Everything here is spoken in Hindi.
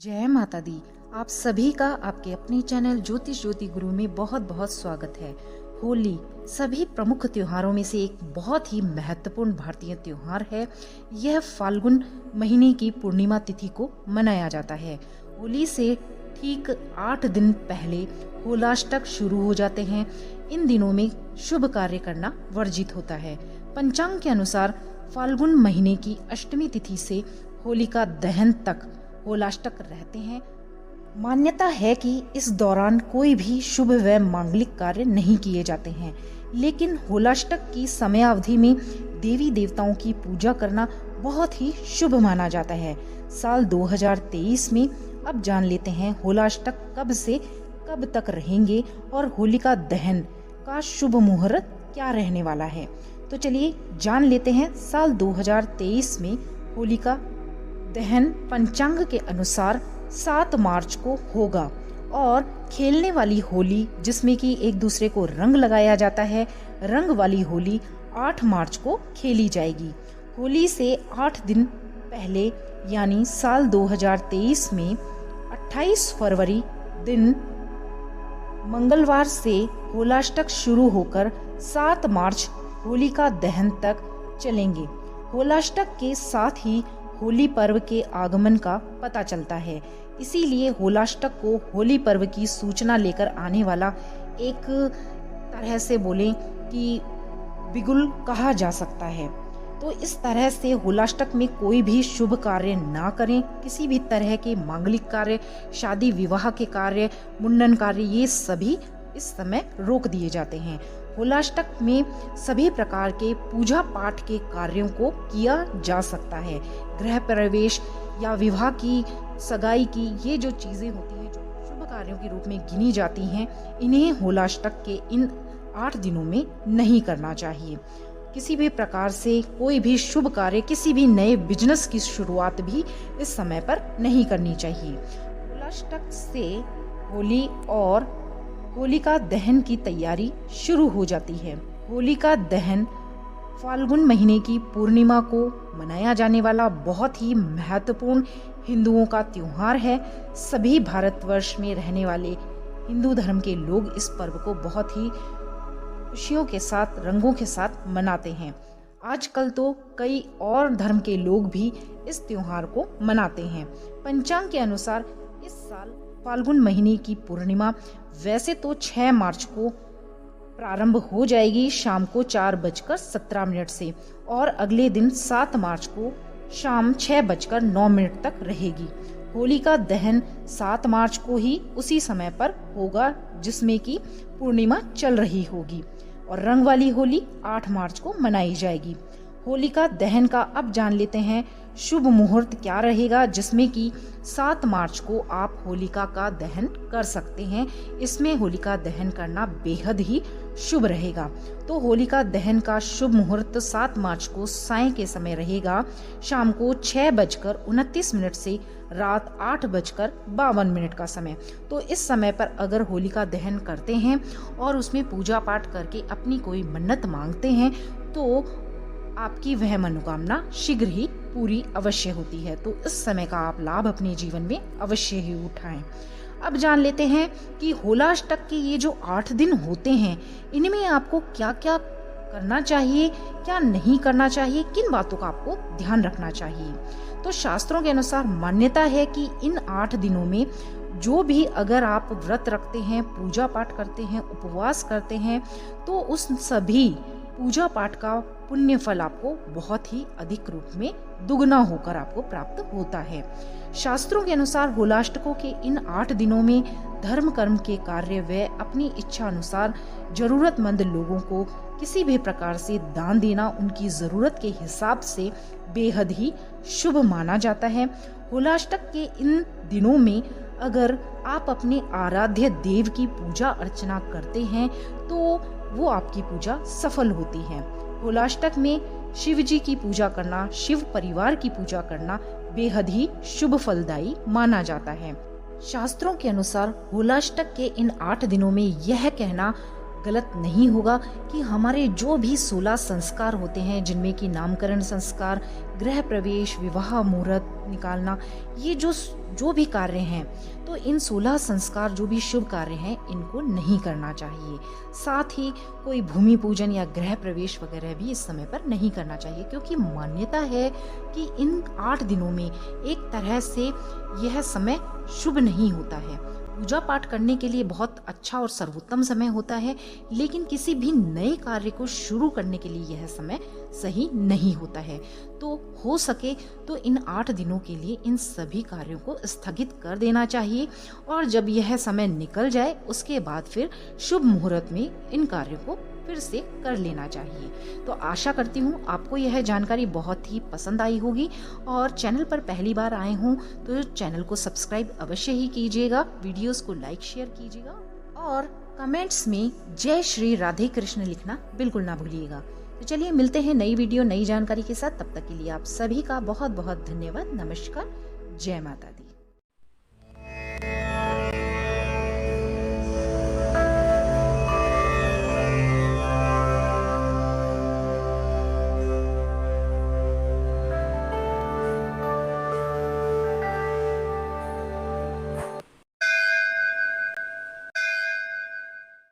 जय माता दी। आप सभी का आपके अपने चैनल ज्योतिष ज्योति गुरु में बहुत बहुत स्वागत है। होली सभी प्रमुख त्योहारों में से एक बहुत ही महत्वपूर्ण भारतीय त्योहार है। यह फाल्गुन महीने की पूर्णिमा तिथि को मनाया जाता है। होली से ठीक 8 दिन पहले होलाष्टक शुरू हो जाते हैं। इन दिनों में शुभ कार्य करना वर्जित होता है। पंचांग के अनुसार फाल्गुन महीने की अष्टमी तिथि से होलिका दहन तक होलाष्टक रहते हैं। मान्यता है कि इस दौरान कोई भी शुभ व मांगलिक कार्य नहीं किए जाते हैं, लेकिन होलाष्टक की समयावधि में देवी देवताओं की पूजा करना बहुत ही शुभ माना जाता है। साल 2023 में अब जान लेते हैं होलाष्टक कब से कब तक रहेंगे और होलिका दहन का शुभ मुहूर्त क्या रहने वाला है। तो चलिए जान लेते हैं। साल 2023 में होलिका दहन पंचांग के अनुसार 7 मार्च को होगा और खेलने वाली होली, जिसमें कि एक दूसरे को रंग लगाया जाता है, रंग वाली होली 8 मार्च को खेली जाएगी। होली से 8 दिन पहले यानी साल 2023 में 28 फरवरी दिन मंगलवार से होलाष्टक शुरू होकर 7 मार्च होलिका दहन तक चलेंगे। होलाष्टक के साथ ही होली पर्व के आगमन का पता चलता है, इसीलिए होलाष्टक को होली पर्व की सूचना लेकर आने वाला एक तरह से बोलें कि बिगुल कहा जा सकता है। तो इस तरह से होलाष्टक में कोई भी शुभ कार्य ना करें। किसी भी तरह के मांगलिक कार्य, शादी विवाह के कार्य, मुंडन कार्य, ये सभी इस समय रोक दिए जाते हैं। होलाष्टक में सभी प्रकार के पूजा पाठ के कार्यों को किया जा सकता है। गृह प्रवेश या विवाह की, सगाई की, ये जो चीजें होती हैं जो शुभ कार्यों के रूप में गिनी जाती हैं, इन्हें होलाष्टक के इन 8 दिनों में नहीं करना चाहिए। किसी भी प्रकार से कोई भी शुभ कार्य, किसी भी नए बिजनेस की शुरुआत भी इस समय पर नहीं करनी चाहिए। होलाष्टक से होली और होलिका दहन की तैयारी शुरू हो जाती है। होलिका दहन फाल्गुन महीने की पूर्णिमा को मनाया जाने वाला बहुत ही महत्वपूर्ण हिंदुओं का त्योहार है। सभी भारतवर्ष में रहने वाले हिंदू धर्म के लोग इस पर्व को बहुत ही खुशियों के साथ, रंगों के साथ मनाते हैं। आजकल तो कई और धर्म के लोग भी इस त्योहार को मनाते हैं। पंचांग के अनुसार इस साल फाल्गुन महीने की पूर्णिमा वैसे तो 6 मार्च को प्रारंभ हो जाएगी शाम को 4:17 से, और अगले दिन 7 मार्च को शाम 6:09 तक रहेगी। होलिका दहन 7 मार्च को ही उसी समय पर होगा जिसमें कि पूर्णिमा चल रही होगी, और रंग वाली होली 8 मार्च को मनाई जाएगी। होलिका दहन का अब जान लेते हैं शुभ मुहूर्त क्या रहेगा, जिसमें कि 7 मार्च को आप होलिका का दहन कर सकते हैं। इसमें होलिका दहन करना बेहद ही शुभ रहेगा। तो होलिका दहन का शुभ मुहूर्त 7 मार्च को सायं के समय रहेगा, शाम को 6:29 से रात 8:52 का समय। तो इस समय पर अगर होलिका दहन करते हैं और उसमें पूजा पाठ करके अपनी कोई मन्नत मांगते हैं तो आपकी वह मनोकामना शीघ्र ही पूरी अवश्य होती है। तो इस समय का आप लाभ अपने जीवन में अवश्य ही उठाएं। अब जान लेते हैं कि होलाष्टक के ये जो 8 दिन होते हैं, इनमें आपको क्या क्या करना चाहिए, क्या नहीं करना चाहिए, किन बातों का आपको ध्यान रखना चाहिए। तो शास्त्रों के अनुसार मान्यता है कि इन 8 दिनों में जो भी अगर आप व्रत रखते हैं, पूजा पाठ करते हैं, उपवास करते हैं, तो उस सभी पूजा पाठ का पुण्य फल आपको बहुत ही अधिक रूप में दुगना होकर आपको प्राप्त होता है। शास्त्रों के अनुसार होलाष्टकों के इन 8 दिनों में धर्म कर्म के कार्य व अपनी इच्छा अनुसार जरूरतमंद लोगों को किसी भी प्रकार से दान देना उनकी जरूरत के हिसाब से बेहद ही शुभ माना जाता है। होलाष्टक के इन दिनों में अगर आप अपने आराध्य देव की पूजा अर्चना करते हैं तो वो आपकी पूजा सफल होती है। होलाष्टक में शिव जी की पूजा करना, शिव परिवार की पूजा करना बेहद ही शुभ फलदायी माना जाता है। शास्त्रों के अनुसार होलाष्टक के इन 8 दिनों में यह कहना गलत नहीं होगा कि हमारे जो भी 16 संस्कार होते हैं, जिनमें कि नामकरण संस्कार, गृह प्रवेश, विवाह मुहूर्त निकालना, ये जो भी कार्य हैं, तो इन 16 संस्कार जो भी शुभ कार्य हैं, इनको नहीं करना चाहिए। साथ ही कोई भूमि पूजन या गृह प्रवेश वगैरह भी इस समय पर नहीं करना चाहिए, क्योंकि मान्यता है कि इन 8 दिनों में एक तरह से यह समय शुभ नहीं होता है। पूजा पाठ करने के लिए बहुत अच्छा और सर्वोत्तम समय होता है, लेकिन किसी भी नए कार्य को शुरू करने के लिए यह समय सही नहीं होता है। तो हो सके तो इन 8 दिनों के लिए इन सभी कार्यों को स्थगित कर देना चाहिए, और जब यह समय निकल जाए उसके बाद फिर शुभ मुहूर्त में इन कार्यों को फिर से कर लेना चाहिए। तो आशा करती हूँ आपको यह जानकारी बहुत ही पसंद आई होगी, और चैनल पर पहली बार आए हों तो चैनल को सब्सक्राइब अवश्य ही कीजिएगा, वीडियोस को लाइक शेयर कीजिएगा, और कमेंट्स में जय श्री राधे कृष्ण लिखना बिल्कुल ना भूलिएगा। तो चलिए मिलते हैं नई वीडियो नई जानकारी के साथ। तब तक के लिए आप सभी का बहुत बहुत धन्यवाद। नमस्कार, जय माता दी।